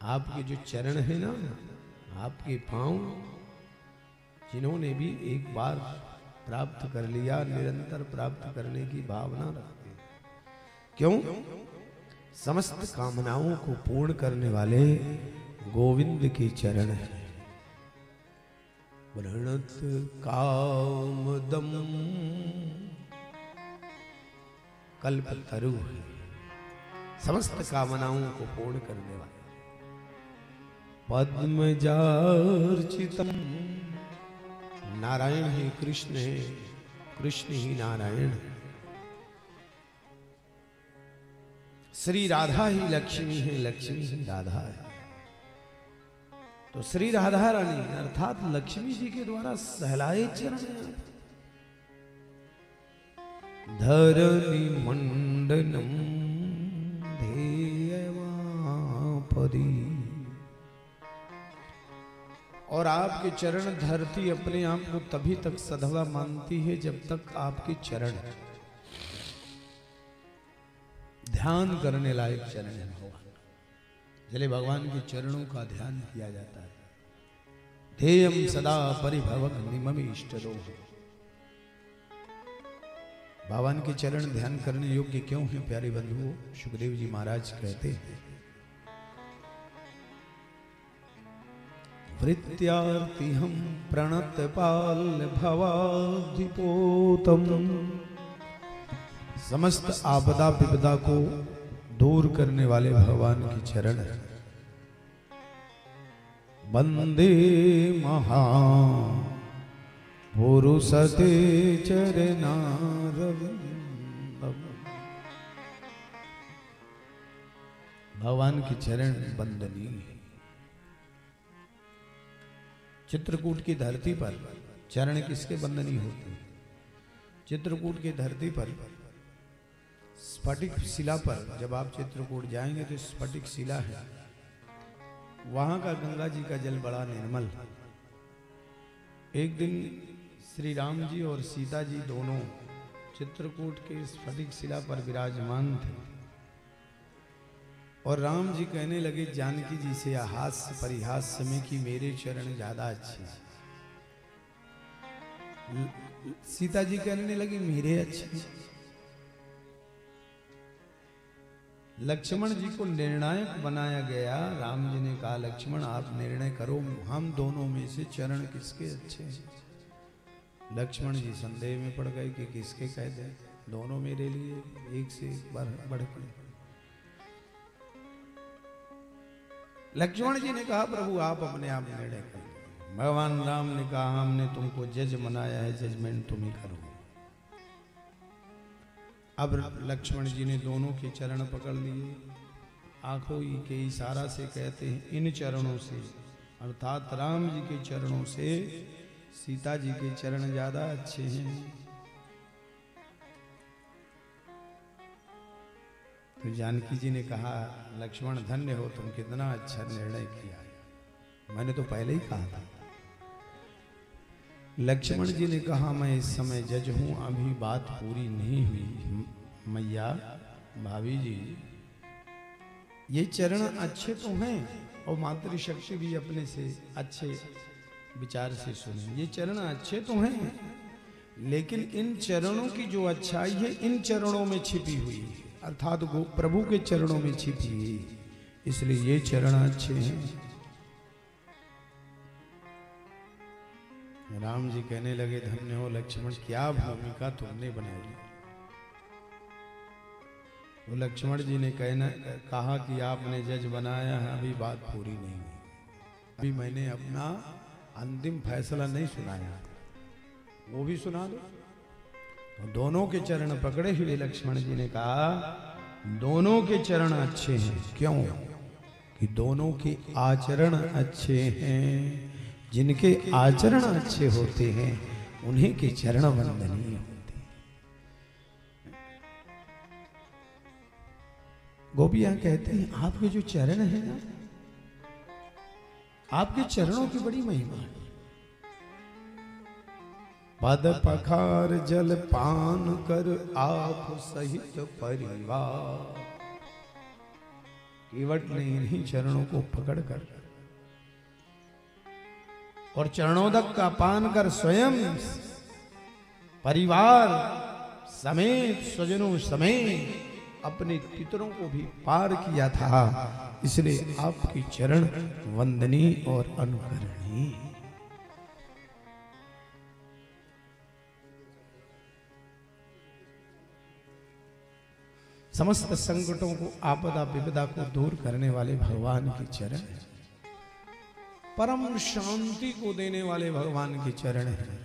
आपके जो चरण है ना, आपके पांव, जिन्होंने भी एक बार प्राप्त कर लिया, निरंतर प्राप्त करने की भावना रखते। क्यों? समस्त कामनाओं को पूर्ण करने वाले गोविंद के चरण हैं। प्रणत कामदम कल्पतरु, समस्त कामनाओं को पूर्ण करने वाले। पद्मजार्चितम, नारायण ही कृष्ण है, कृष्ण ही नारायण है। श्री राधा ही लक्ष्मी है, लक्ष्मी ही राधा है। तो श्री राधा रानी अर्थात लक्ष्मी जी के द्वारा सहलाए चरण हैं। धरणी मंडनम ध्येयवापदी, और आपके चरण धरती अपने आप को तभी तक सधवा मानती है जब तक आपके चरण ध्यान करने लायक चरण है। भगवान भगवान के चरणों का ध्यान किया जाता है। ध्येयम सदा परिभवक निमम इष्टदो, भगवान के चरण ध्यान करने योग्य क्यों है प्यारे बंधुओं? सुखदेव जी महाराज कहते हैं, वृत्यार्ति हम प्रणत पाल भवाधिपोतम, समस्त आपदा विपदा को दूर करने वाले भगवान के चरण। वंदे महा पुरुषते चरणारविंदम, भगवान के चरण वंदनीय है। चित्रकूट की धरती पर चरण किसके वंदनीय होते हैं? चित्रकूट की धरती पर स्फटिक शिला पर, जब आप चित्रकूट जाएंगे तो स्फटिक शिला है, वहां का गंगा जी का जल बड़ा निर्मल। एक दिन श्री राम जी और सीता जी दोनों चित्रकूट के स्फटिक शिला पर विराजमान थे, और राम जी कहने लगे जानकी जी से हास्य परिहास्य में कि मेरे चरण ज्यादा अच्छे हैं। सीता जी कहने लगी मेरे अच्छे। लक्ष्मण जी को निर्णायक बनाया गया। राम जी ने कहा लक्ष्मण आप निर्णय करो, हम दोनों में से चरण किसके अच्छे हैं? लक्ष्मण जी संदेह में पड़ गए कि किसके कह दे, दोनों मेरे लिए एक से एक बढ़ के। लक्ष्मण जी ने कहा प्रभु आप अपने आप निर्णय करो। भगवान राम ने कहा हमने तुमको जज बनाया है, जजमेंट तुम ही करो। अब लक्ष्मण जी ने दोनों के चरण पकड़ लिए, आंखों के इशारा से कहते हैं इन चरणों से, अर्थात राम जी के चरणों से सीता जी के चरण ज्यादा अच्छे हैं। तो जानकी जी ने कहा लक्ष्मण धन्य हो, तुम कितना अच्छा निर्णय किया, मैंने तो पहले ही कहा था। लक्ष्मण जी ने कहा मैं इस समय जज हूं, अभी बात पूरी नहीं हुई। मैया भाभी जी ये चरण अच्छे तो हैं, और मातृशक्ति भी अपने से अच्छे विचार से सुने, ये चरण अच्छे तो हैं, लेकिन इन चरणों की जो अच्छाई है इन चरणों में छिपी हुई है, अर्थात प्रभु के चरणों में छिपी हुई, इसलिए ये चरण अच्छे हैं। राम जी कहने लगे धन्य हो लक्ष्मण, क्या भूमिका तुमने बनाई। वो लक्ष्मण जी ने कहा कि आपने जज बनाया है, अभी बात पूरी नहीं हुई, अभी मैंने अपना अंतिम फैसला नहीं सुनाया, वो भी सुना दो। तो दोनों के चरण पकड़े हुए लक्ष्मण जी ने कहा दोनों के चरण अच्छे हैं। क्यों? कि दोनों के आचरण अच्छे हैं। जिनके आचरण अच्छे होते हैं उन्हीं के चरण वंदनीय होते हैं। गोपियां कहती हैं आपके जो चरण है ना, आपके चरणों की बड़ी महिमा है। पद पखार जल पान कर आप सहित परिवार, केवट ने इन्हीं चरणों को पकड़कर और चरणोदक का पान कर स्वयं परिवार समेत स्वजनों समेत अपने पितरों को भी पार किया था। इसलिए आपकी चरण वंदनीय और अनुकरणीय। समस्त संकटों को आपदा विपदा को दूर करने वाले भगवान के चरण, परम शांति को देने वाले भगवान के चरण हैं।